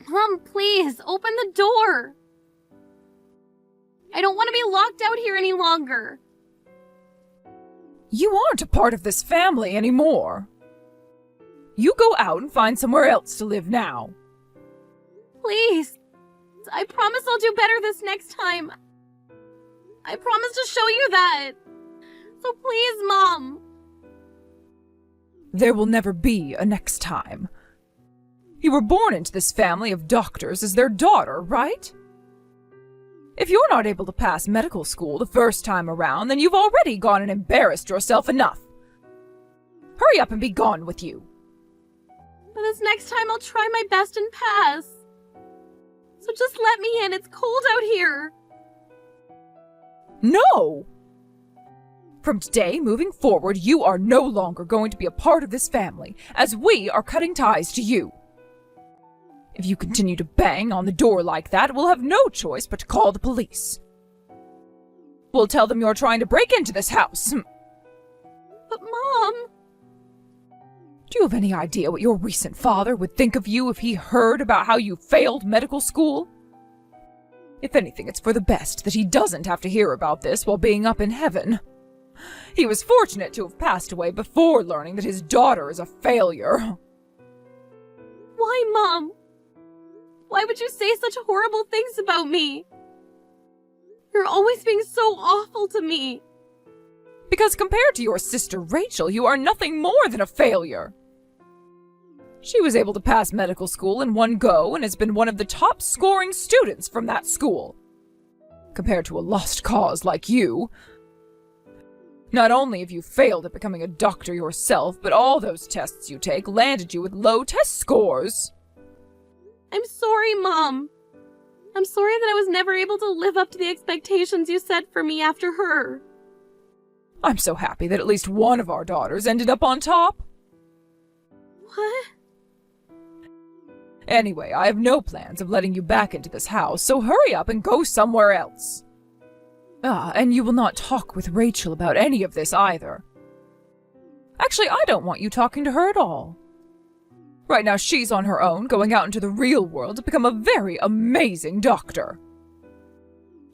Mom, please, open the door. I don't want to be locked out here any longer. You aren't a part of this family anymore. You go out and find somewhere else to live now. Please. I promise I'll do better this next time. I promise to show you that. So please, Mom. There will never be a next time. You were born into this family of doctors as their daughter, right? If you're not able to pass medical school the first time around, then you've already gone and embarrassed yourself enough. Hurry up and be gone with you. But this next time I'll try my best and pass. So just let me in, it's cold out here. No! From today, moving forward, you are no longer going to be a part of this family, as we are cutting ties to you. If you continue to bang on the door like that, we'll have no choice but to call the police. We'll tell them you're trying to break into this house. But Mom... Do you have any idea what your recent father would think of you if he heard about how you failed medical school? If anything, it's for the best that he doesn't have to hear about this while being up in heaven. He was fortunate to have passed away before learning that his daughter is a failure. Why, Mom? Why would you say such horrible things about me? You're always being so awful to me. Because compared to your sister Rachel, you are nothing more than a failure. She was able to pass medical school in one go and has been one of the top scoring students from that school. Compared to a lost cause like you. Not only have you failed at becoming a doctor yourself, but all those tests you take landed you with low test scores. I'm sorry, Mom. I'm sorry that I was never able to live up to the expectations you set for me after her. I'm so happy that at least one of our daughters ended up on top. What? Anyway, I have no plans of letting you back into this house, so hurry up and go somewhere else. And you will not talk with Rachel about any of this either. Actually, I don't want you talking to her at all. Right now, she's on her own, going out into the real world to become a very amazing doctor.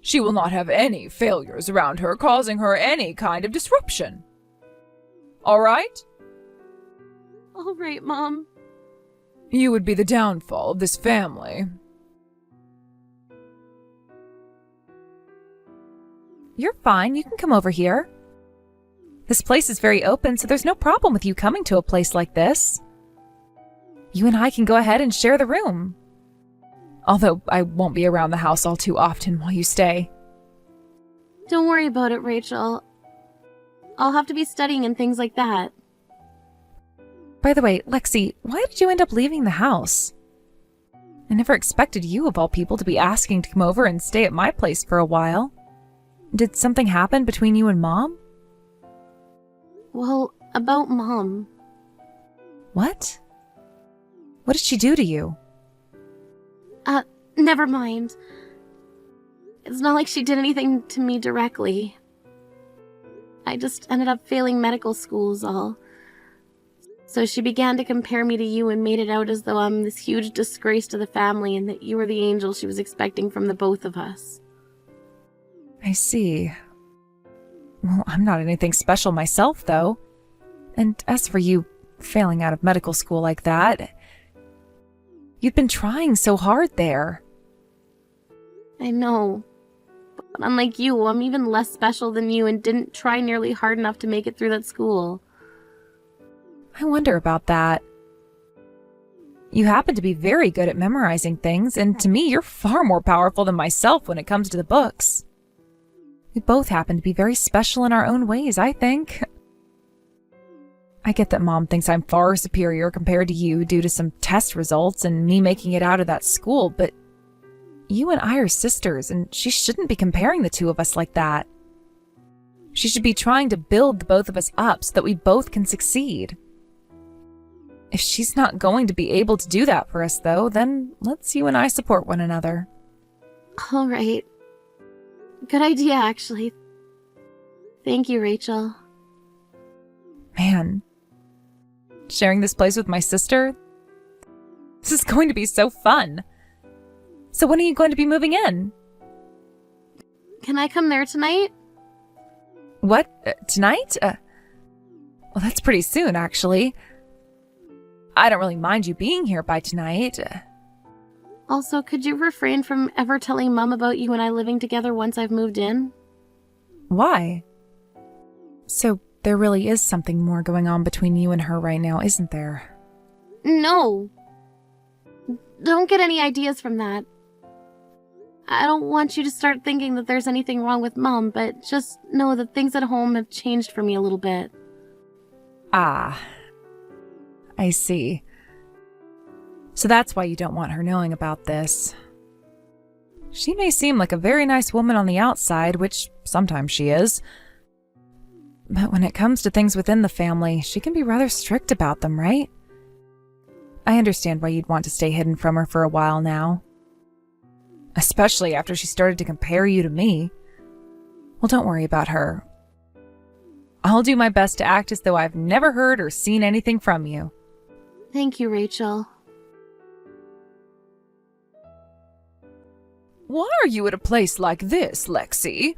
She will not have any failures around her, causing her any kind of disruption. All right? All right, Mom. You would be the downfall of this family. You're fine. You can come over here. This place is very open, so there's no problem with you coming to a place like this. You and I can go ahead and share the room. Although I won't be around the house all too often while you stay. Don't worry about it, Rachel. I'll have to be studying and things like that. By the way, Lexi, why did you end up leaving the house? I never expected you, of all people, to be asking to come over and stay at my place for a while. Did something happen between you and Mom? Well, about Mom. What? What did she do to you? Never mind. It's not like she did anything to me directly. I just ended up failing medical schools all. So she began to compare me to you and made it out as though I'm this huge disgrace to the family and that you were the angel she was expecting from the both of us. I see. Well, I'm not anything special myself, though. And as for you failing out of medical school like that, you'd been trying so hard there. I know. But unlike you, I'm even less special than you and didn't try nearly hard enough to make it through that school. I wonder about that. You happen to be very good at memorizing things, and to me, you're far more powerful than myself when it comes to the books. We both happen to be very special in our own ways, I think. I get that Mom thinks I'm far superior compared to you due to some test results and me making it out of that school, but you and I are sisters, and she shouldn't be comparing the two of us like that. She should be trying to build the both of us up so that we both can succeed. If she's not going to be able to do that for us, though, then let's you and I support one another. All right. Good idea, actually. Thank you, Rachel. Man, sharing this place with my sister, This is going to be so fun. So when are you going to be moving in? Can I come there tonight? What? Tonight? Well, that's pretty soon, actually. I don't really mind you being here by tonight. Also, could you refrain from ever telling Mom about you and I living together once I've moved in? Why? So there really is something more going on between you and her right now, isn't there? No. Don't get any ideas from that. I don't want you to start thinking that there's anything wrong with Mom, but just know that things at home have changed for me a little bit. Ah, I see. So that's why you don't want her knowing about this. She may seem like a very nice woman on the outside, which sometimes she is. But when it comes to things within the family, she can be rather strict about them, right? I understand why you'd want to stay hidden from her for a while now. Especially after she started to compare you to me. Well, don't worry about her. I'll do my best to act as though I've never heard or seen anything from you. Thank you, Rachel. Why are you at a place like this, Lexi?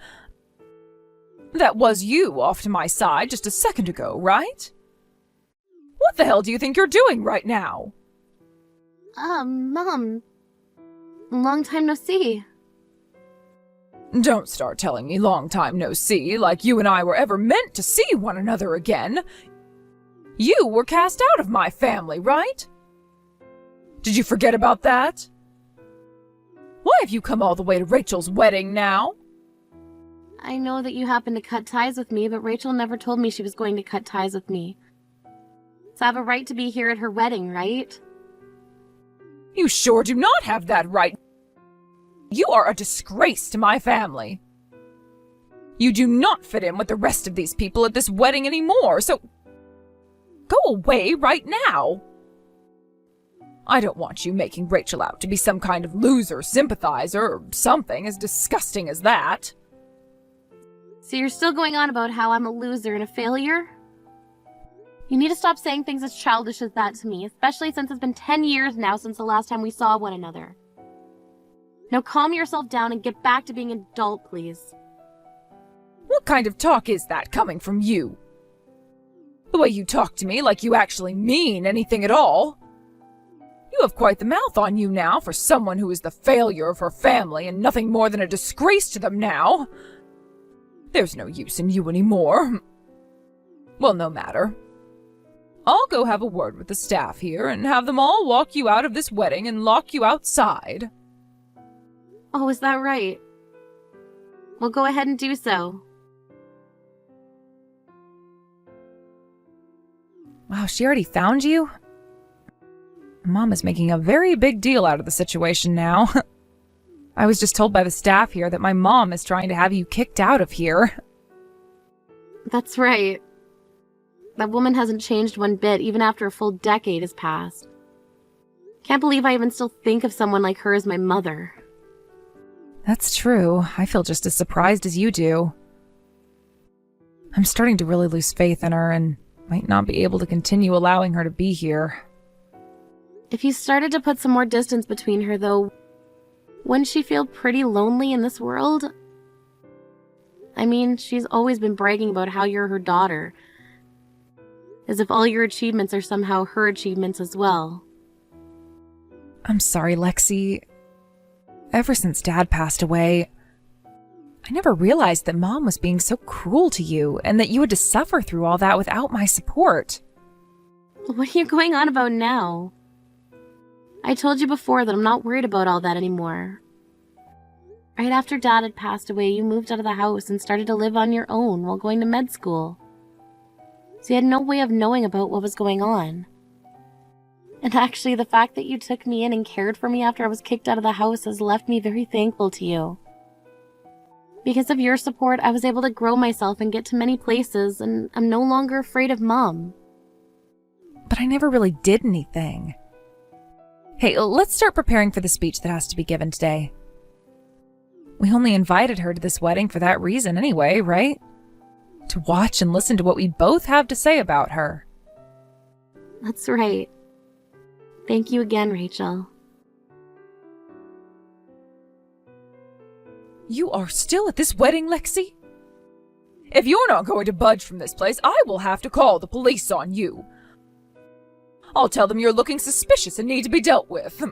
That was you off to my side just a second ago, right? What the hell do you think you're doing right now? Mom. Long time no see. Don't start telling me long time no see, like you and I were ever meant to see one another again. You were cast out of my family, right? Did you forget about that? Why have you come all the way to Rachel's wedding now? I know that you happened to cut ties with me, but Rachel never told me she was going to cut ties with me. So I have a right to be here at her wedding, right? You sure do not have that right. You are a disgrace to my family. You do not fit in with the rest of these people at this wedding anymore, so go away right now. I don't want you making Rachel out to be some kind of loser sympathizer or something as disgusting as that. So you're still going on about how I'm a loser and a failure? You need to stop saying things as childish as that to me, especially since it's been 10 years now since the last time we saw one another. Now calm yourself down and get back to being an adult, please. What kind of talk is that coming from you? The way you talk to me like you actually mean anything at all. You have quite the mouth on you now for someone who is the failure of her family and nothing more than a disgrace to them now. There's no use in you anymore. Well, no matter. I'll go have a word with the staff here and have them all walk you out of this wedding and lock you outside. Oh, is that right? Well, go ahead and do so. Wow, she already found you? Mom is making a very big deal out of the situation now. I was just told by the staff here that my mom is trying to have you kicked out of here. That's right. That woman hasn't changed one bit, even after a full decade has passed. Can't believe I even still think of someone like her as my mother. That's true. I feel just as surprised as you do. I'm starting to really lose faith in her and might not be able to continue allowing her to be here. If you started to put some more distance between her, though, wouldn't she feel pretty lonely in this world? I mean, she's always been bragging about how you're her daughter, as if all your achievements are somehow her achievements as well. I'm sorry, Lexi. Ever since Dad passed away, I never realized that Mom was being so cruel to you and that you had to suffer through all that without my support. What are you going on about now? I told you before that I'm not worried about all that anymore. Right after Dad had passed away, you moved out of the house and started to live on your own while going to med school. So you had no way of knowing about what was going on. And actually, the fact that you took me in and cared for me after I was kicked out of the house has left me very thankful to you. Because of your support, I was able to grow myself and get to many places, and I'm no longer afraid of Mom. But I never really did anything. Hey, let's start preparing for the speech that has to be given today. We only invited her to this wedding for that reason anyway, right? To watch and listen to what we both have to say about her. That's right. Thank you again, Rachel. You are still at this wedding, Lexi? If you're not going to budge from this place, I will have to call the police on you. I'll tell them you're looking suspicious and need to be dealt with.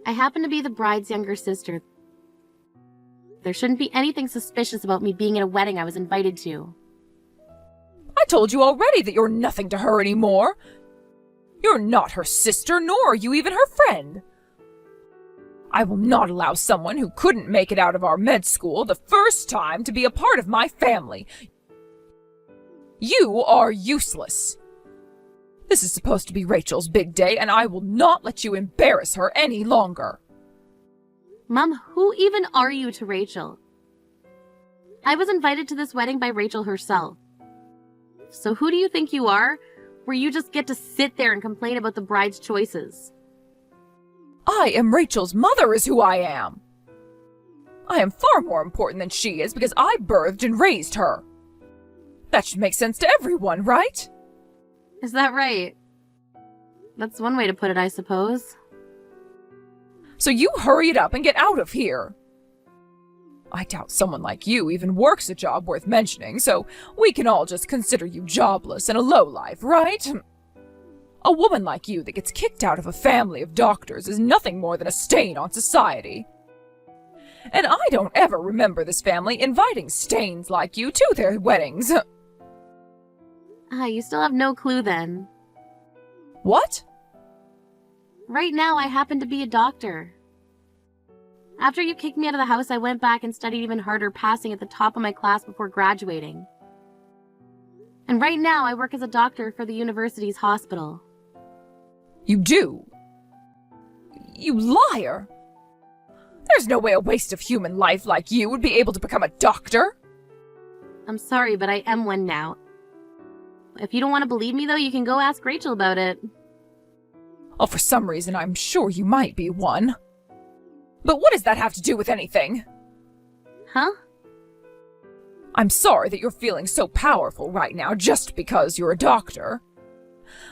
I happen to be the bride's younger sister. There shouldn't be anything suspicious about me being at a wedding I was invited to. I told you already that you're nothing to her anymore. You're not her sister, nor are you even her friend. I will not allow someone who couldn't make it out of our med school the first time to be a part of my family. You are useless. This is supposed to be Rachel's big day, and I will not let you embarrass her any longer. Mom, who even are you to Rachel? I was invited to this wedding by Rachel herself. So who do you think you are, where you just get to sit there and complain about the bride's choices? I am Rachel's mother is who I am. I am far more important than she is because I birthed and raised her. That should make sense to everyone, right? Is that right? That's one way to put it, I suppose. So you hurry it up and get out of here. I doubt someone like you even works a job worth mentioning, so we can all just consider you jobless and a lowlife, right? A woman like you that gets kicked out of a family of doctors is nothing more than a stain on society. And I don't ever remember this family inviting stains like you to their weddings. You still have no clue then. What? Right now, I happen to be a doctor. After you kicked me out of the house, I went back and studied even harder, passing at the top of my class before graduating. And right now, I work as a doctor for the university's hospital. You do? You liar! There's no way a waste of human life like you would be able to become a doctor. I'm sorry, but I am one now. If you don't want to believe me, though, you can go ask Rachel about it. Oh, for some reason, I'm sure you might be one. But what does that have to do with anything? Huh? I'm sorry that you're feeling so powerful right now just because you're a doctor.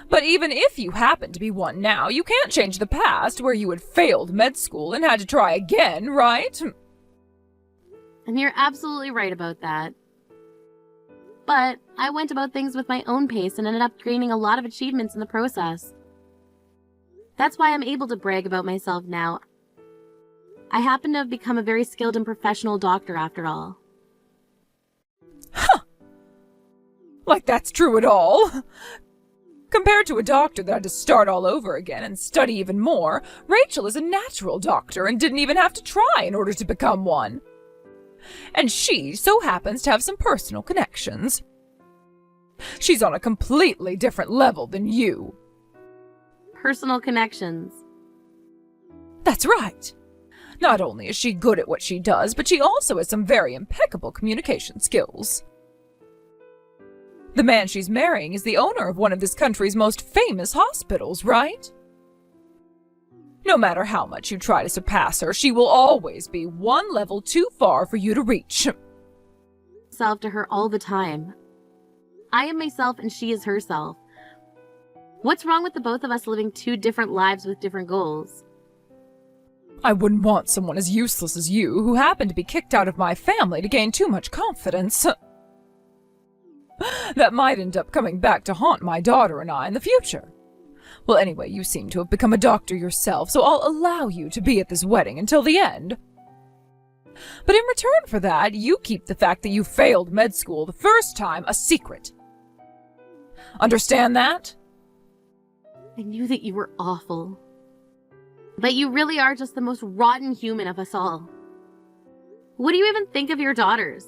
But even if you happen to be one now, you can't change the past where you had failed med school and had to try again, right? And you're absolutely right about that. But I went about things with my own pace and ended up gaining a lot of achievements in the process. That's why I'm able to brag about myself now. I happen to have become a very skilled and professional doctor after all. Huh! Like that's true at all? Compared to a doctor that had to start all over again and study even more, Rachel is a natural doctor and didn't even have to try in order to become one. And she so happens to have some personal connections. She's on a completely different level than you. Personal connections. That's right. Not only is she good at what she does, but she also has some very impeccable communication skills. The man she's marrying is the owner of one of this country's most famous hospitals, right? No matter how much you try to surpass her, she will always be one level too far for you to reach. Self to her all the time. I am myself and she is herself. What's wrong with the both of us living two different lives with different goals? I wouldn't want someone as useless as you who happened to be kicked out of my family to gain too much confidence. That might end up coming back to haunt my daughter and I in the future. Well, anyway, you seem to have become a doctor yourself, so I'll allow you to be at this wedding until the end. But in return for that, you keep the fact that you failed med school the first time a secret. Understand that? I knew that you were awful. But you really are just the most rotten human of us all. What do you even think of your daughters?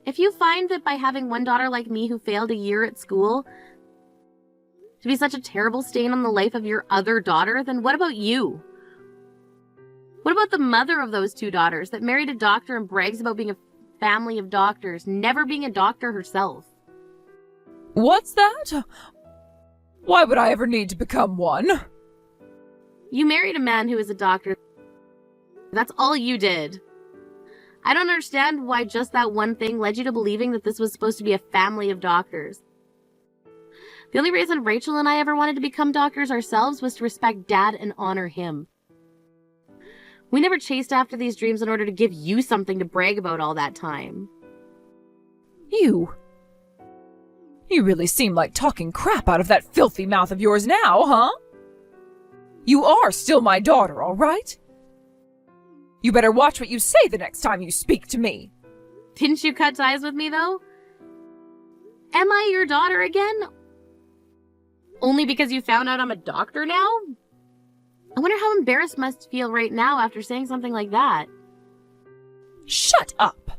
If you find that by having one daughter like me who failed a year at school to be such a terrible stain on the life of your other daughter, then what about you? What about the mother of those two daughters that married a doctor and brags about being a family of doctors, never being a doctor herself? What's that? Why would I ever need to become one? You married a man who is a doctor. That's all you did. I don't understand why just that one thing led you to believing that this was supposed to be a family of doctors. The only reason Rachel and I ever wanted to become doctors ourselves was to respect Dad and honor him. We never chased after these dreams in order to give you something to brag about all that time. You really seem like talking crap out of that filthy mouth of yours now, huh? You are still my daughter, all right? You better watch what you say the next time you speak to me. Didn't you cut ties with me, though? Am I your daughter again? Only because you found out I'm a doctor now? I wonder how embarrassed must feel right now after saying something like that. Shut up!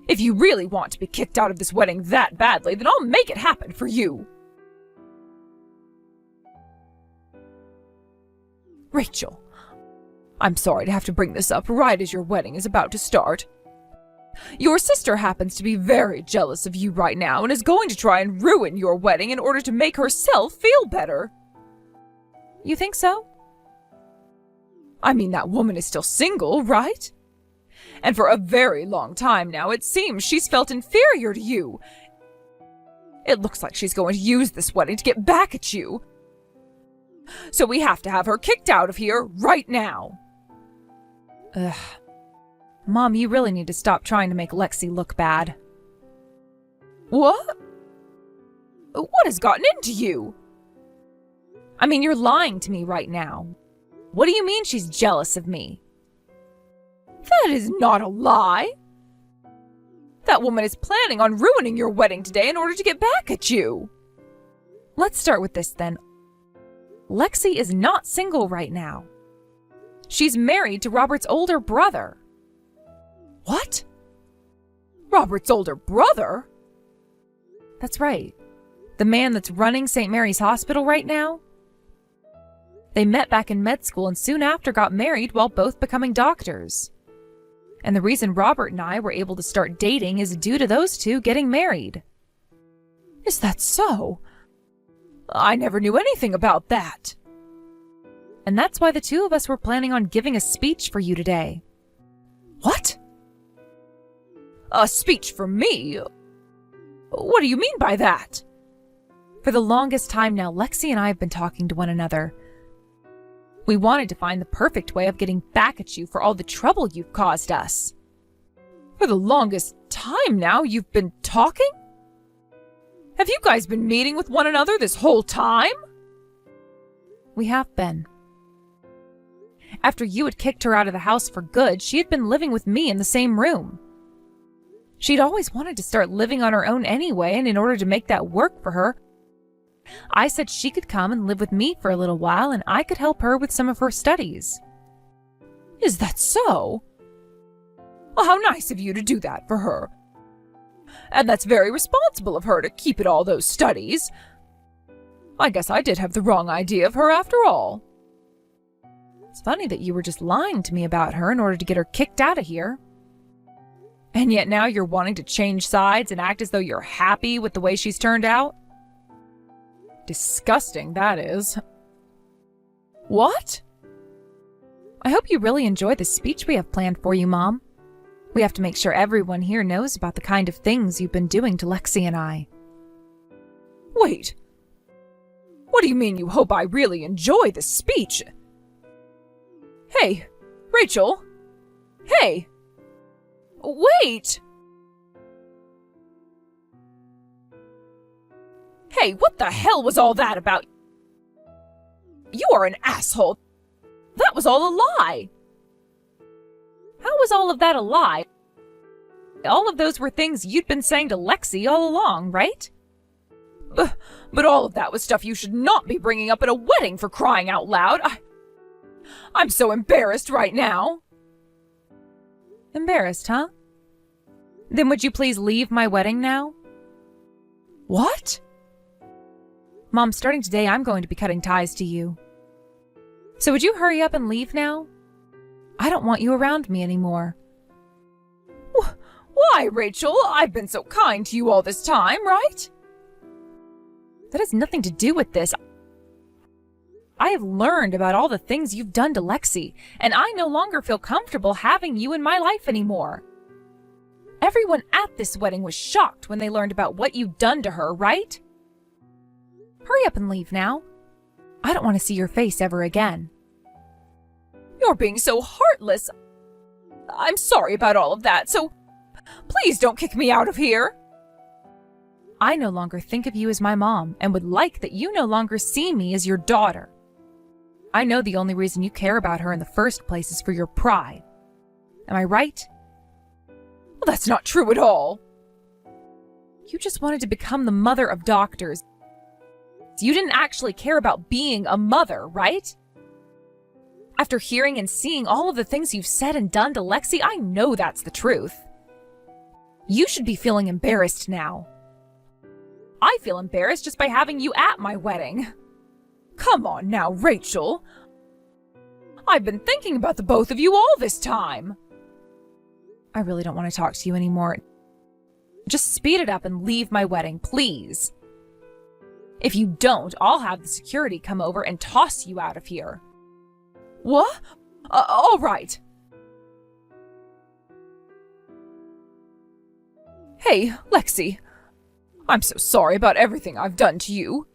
If you really want to be kicked out of this wedding that badly, then I'll make it happen for you. Rachel, I'm sorry to have to bring this up right as your wedding is about to start. Your sister happens to be very jealous of you right now and is going to try and ruin your wedding in order to make herself feel better. You think so? I mean, that woman is still single, right? And for a very long time now, it seems she's felt inferior to you. It looks like she's going to use this wedding to get back at you. So we have to have her kicked out of here right now. Ugh. Mom, you really need to stop trying to make Lexi look bad. What? What has gotten into you? I mean, you're lying to me right now. What do you mean she's jealous of me? That is not a lie. That woman is planning on ruining your wedding today in order to get back at you. Let's start with this then. Lexi is not single right now. She's married to Robert's older brother. What? Robert's older brother? That's right. The man that's running St. Mary's Hospital right now. They met back in med school and soon after got married while both becoming doctors. And the reason Robert and I were able to start dating is due to those two getting married. Is that so? I never knew anything about that. And that's why the two of us were planning on giving a speech for you today. What? A speech for me? What do you mean by that? For the longest time now, Lexi and I have been talking to one another. We wanted to find the perfect way of getting back at you for all the trouble you've caused us. For the longest time now, you've been talking? Have you guys been meeting with one another this whole time? We have been. After you had kicked her out of the house for good, she had been living with me in the same room. She'd always wanted to start living on her own anyway, and in order to make that work for her, I said she could come and live with me for a little while and I could help her with some of her studies. Is that so? Well, how nice of you to do that for her. And that's very responsible of her to keep at all those studies. I guess I did have the wrong idea of her after all. It's funny that you were just lying to me about her in order to get her kicked out of here. And yet now you're wanting to change sides and act as though you're happy with the way she's turned out? Disgusting, that is. What? I hope you really enjoy the speech we have planned for you, Mom. We have to make sure everyone here knows about the kind of things you've been doing to Lexi and I. Wait. What do you mean you hope I really enjoy this speech? Hey, Rachel. Hey. Wait! Hey, what the hell was all that about? You are an asshole. That was all a lie. How was all of that a lie? All of those were things you'd been saying to Lexi all along, right? But all of that was stuff you should not be bringing up at a wedding, for crying out loud. I'm so embarrassed right now. Embarrassed, huh? Then would you please leave my wedding now? What? Mom, starting today, I'm going to be cutting ties to you. So would you hurry up and leave now? I don't want you around me anymore. Why, Rachel? I've been so kind to you all this time, right? That has nothing to do with this. I have learned about all the things you've done to Lexi, and I no longer feel comfortable having you in my life anymore. Everyone at this wedding was shocked when they learned about what you'd done to her, right? Hurry up and leave now. I don't want to see your face ever again. You're being so heartless. I'm sorry about all of that, so please don't kick me out of here. I no longer think of you as my mom and would like that you no longer see me as your daughter. I know the only reason you care about her in the first place is for your pride. Am I right? Well, that's not true at all. You just wanted to become the mother of doctors. You didn't actually care about being a mother, right? After hearing and seeing all of the things you've said and done to Lexi, I know that's the truth. You should be feeling embarrassed now. I feel embarrassed just by having you at my wedding. Come on now, Rachel. I've been thinking about the both of you all this time. I really don't want to talk to you anymore. Just speed it up and leave my wedding, please. If you don't, I'll have the security come over and toss you out of here. What? All right. Hey, Lexi. I'm so sorry about everything I've done to you.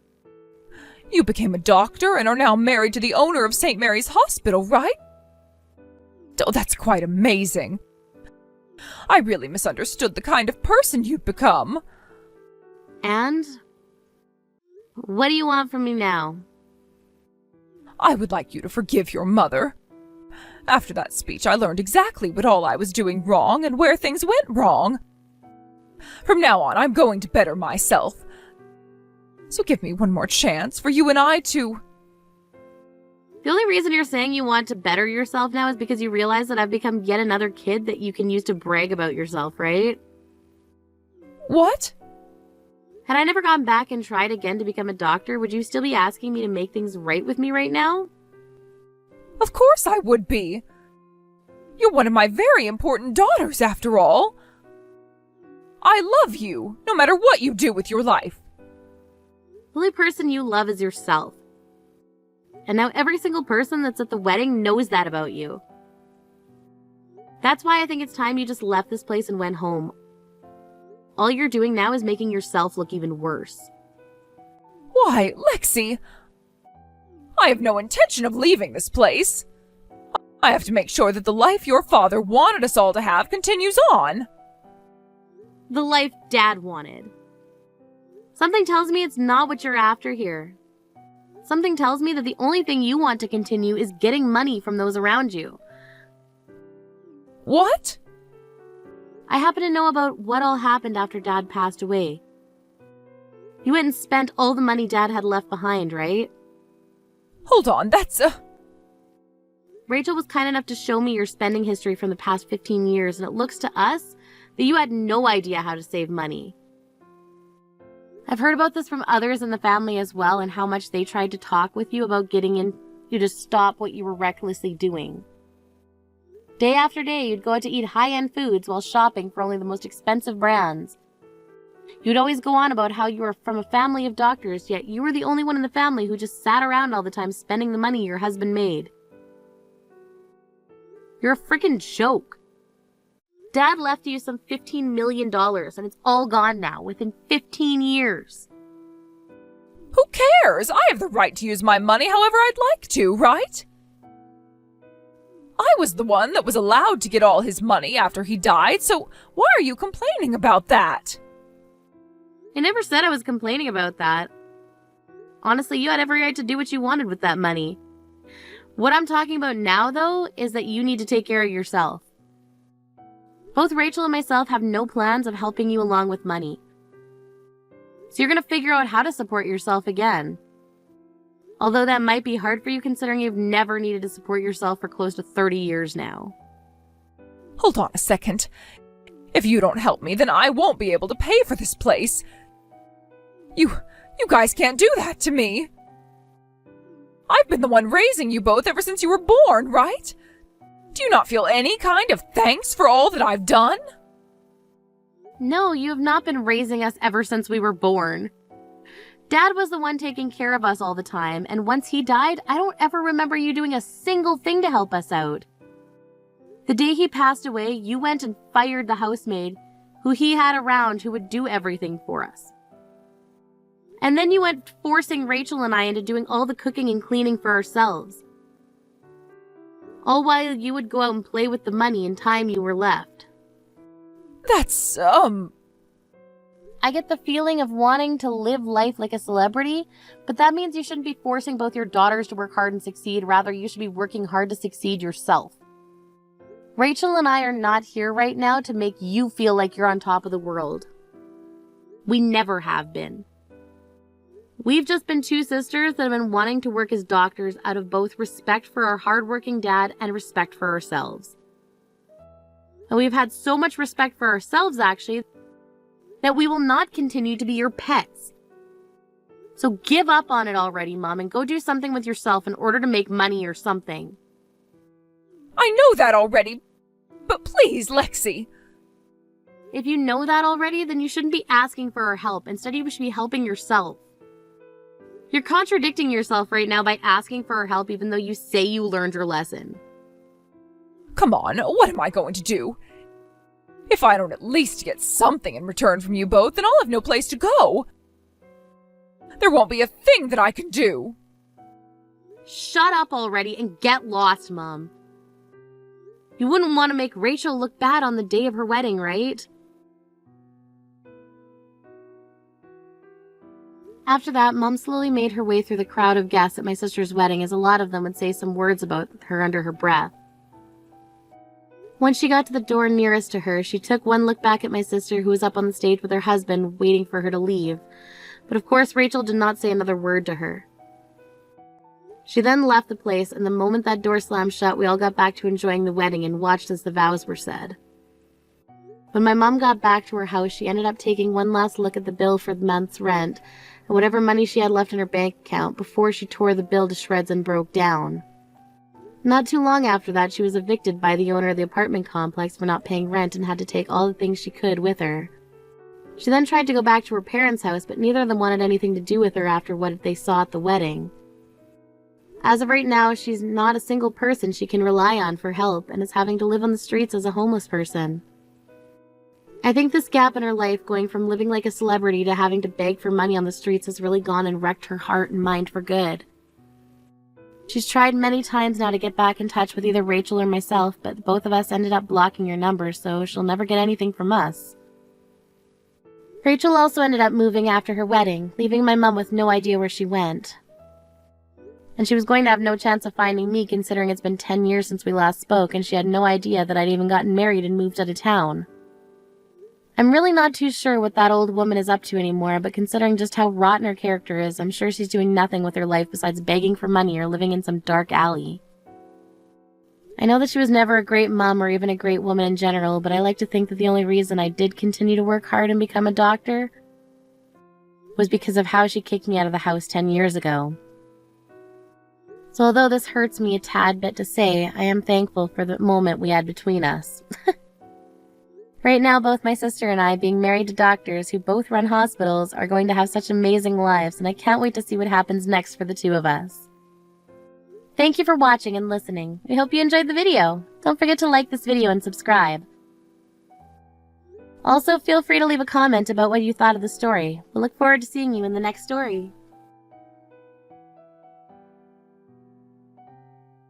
You became a doctor and are now married to the owner of St. Mary's Hospital, right? Oh, that's quite amazing. I really misunderstood the kind of person you'd become. And? What do you want from me now? I would like you to forgive your mother. After that speech, I learned exactly what all I was doing wrong and where things went wrong. From now on, I'm going to better myself. So give me one more chance for you and I to... The only reason you're saying you want to better yourself now is because you realize that I've become yet another kid that you can use to brag about yourself, right? What? Had I never gone back and tried again to become a doctor, would you still be asking me to make things right with me right now? Of course I would be. You're one of my very important daughters, after all. I love you, no matter what you do with your life. The only person you love is yourself. And now every single person that's at the wedding knows that about you. That's why I think it's time you just left this place and went home. All you're doing now is making yourself look even worse. Why, Lexi? I have no intention of leaving this place. I have to make sure that the life your father wanted us all to have continues on. The life Dad wanted. Something tells me it's not what you're after here. Something tells me that the only thing you want to continue is getting money from those around you. What? I happen to know about what all happened after Dad passed away. You went and spent all the money Dad had left behind, right? Hold on, that's Rachel was kind enough to show me your spending history from the past 15 years, and it looks to us that you had no idea how to save money. I've heard about this from others in the family as well, and how much they tried to talk with you about getting you to stop what you were recklessly doing. Day after day, you'd go out to eat high-end foods while shopping for only the most expensive brands. You'd always go on about how you were from a family of doctors, yet you were the only one in the family who just sat around all the time spending the money your husband made. You're a freaking joke. Dad left you some $15 million, and it's all gone now, within 15 years. Who cares? I have the right to use my money however I'd like to, right? I was the one that was allowed to get all his money after he died, so why are you complaining about that? I never said I was complaining about that. Honestly, you had every right to do what you wanted with that money. What I'm talking about now, though, is that you need to take care of yourself. Both Rachel and myself have no plans of helping you along with money. So you're going to figure out how to support yourself again. Although that might be hard for you considering you've never needed to support yourself for close to 30 years now. Hold on a second. If you don't help me, then I won't be able to pay for this place. You guys can't do that to me. I've been the one raising you both ever since you were born, right? Do you not feel any kind of thanks for all that I've done? No, you have not been raising us ever since we were born. Dad was the one taking care of us all the time, and once he died, I don't ever remember you doing a single thing to help us out. The day he passed away, you went and fired the housemaid who he had around who would do everything for us. And then you went forcing Rachel and I into doing all the cooking and cleaning for ourselves. All while you would go out and play with the money and time you were left. That's, I get the feeling of wanting to live life like a celebrity, but that means you shouldn't be forcing both your daughters to work hard and succeed. Rather, you should be working hard to succeed yourself. Rachel and I are not here right now to make you feel like you're on top of the world. We never have been. We've just been two sisters that have been wanting to work as doctors out of both respect for our hardworking dad and respect for ourselves. And we've had so much respect for ourselves, actually, that we will not continue to be your pets. So give up on it already, Mom, and go do something with yourself in order to make money or something. I know that already, but please, Lexi. If you know that already, then you shouldn't be asking for our help. Instead, you should be helping yourself. You're contradicting yourself right now by asking for our help even though you say you learned your lesson. Come on, what am I going to do? If I don't at least get something in return from you both, then I'll have no place to go. There won't be a thing that I can do. Shut up already and get lost, Mom. You wouldn't want to make Rachel look bad on the day of her wedding, right? After that, Mom slowly made her way through the crowd of guests at my sister's wedding, as a lot of them would say some words about her under her breath. When she got to the door nearest to her, she took one look back at my sister, who was up on the stage with her husband, waiting for her to leave. But of course, Rachel did not say another word to her. She then left the place, and the moment that door slammed shut, we all got back to enjoying the wedding and watched as the vows were said. When my mom got back to her house, she ended up taking one last look at the bill for the month's rent and whatever money she had left in her bank account before she tore the bill to shreds and broke down. Not too long after that, she was evicted by the owner of the apartment complex for not paying rent and had to take all the things she could with her. She then tried to go back to her parents' house, but neither of them wanted anything to do with her after what they saw at the wedding. As of right now, she's not a single person she can rely on for help and is having to live on the streets as a homeless person. I think this gap in her life, going from living like a celebrity to having to beg for money on the streets, has really gone and wrecked her heart and mind for good. She's tried many times now to get back in touch with either Rachel or myself, but both of us ended up blocking her numbers, so she'll never get anything from us. Rachel also ended up moving after her wedding, leaving my mom with no idea where she went. And she was going to have no chance of finding me, considering it's been 10 years since we last spoke, and she had no idea that I'd even gotten married and moved out of town. I'm really not too sure what that old woman is up to anymore, but considering just how rotten her character is, I'm sure she's doing nothing with her life besides begging for money or living in some dark alley. I know that she was never a great mom or even a great woman in general, but I like to think that the only reason I did continue to work hard and become a doctor was because of how she kicked me out of the house 10 years ago. So although this hurts me a tad bit to say, I am thankful for the moment we had between us. Right now, both my sister and I, being married to doctors who both run hospitals, are going to have such amazing lives, and I can't wait to see what happens next for the two of us. Thank you for watching and listening. We hope you enjoyed the video. Don't forget to like this video and subscribe. Also, feel free to leave a comment about what you thought of the story. We'll look forward to seeing you in the next story.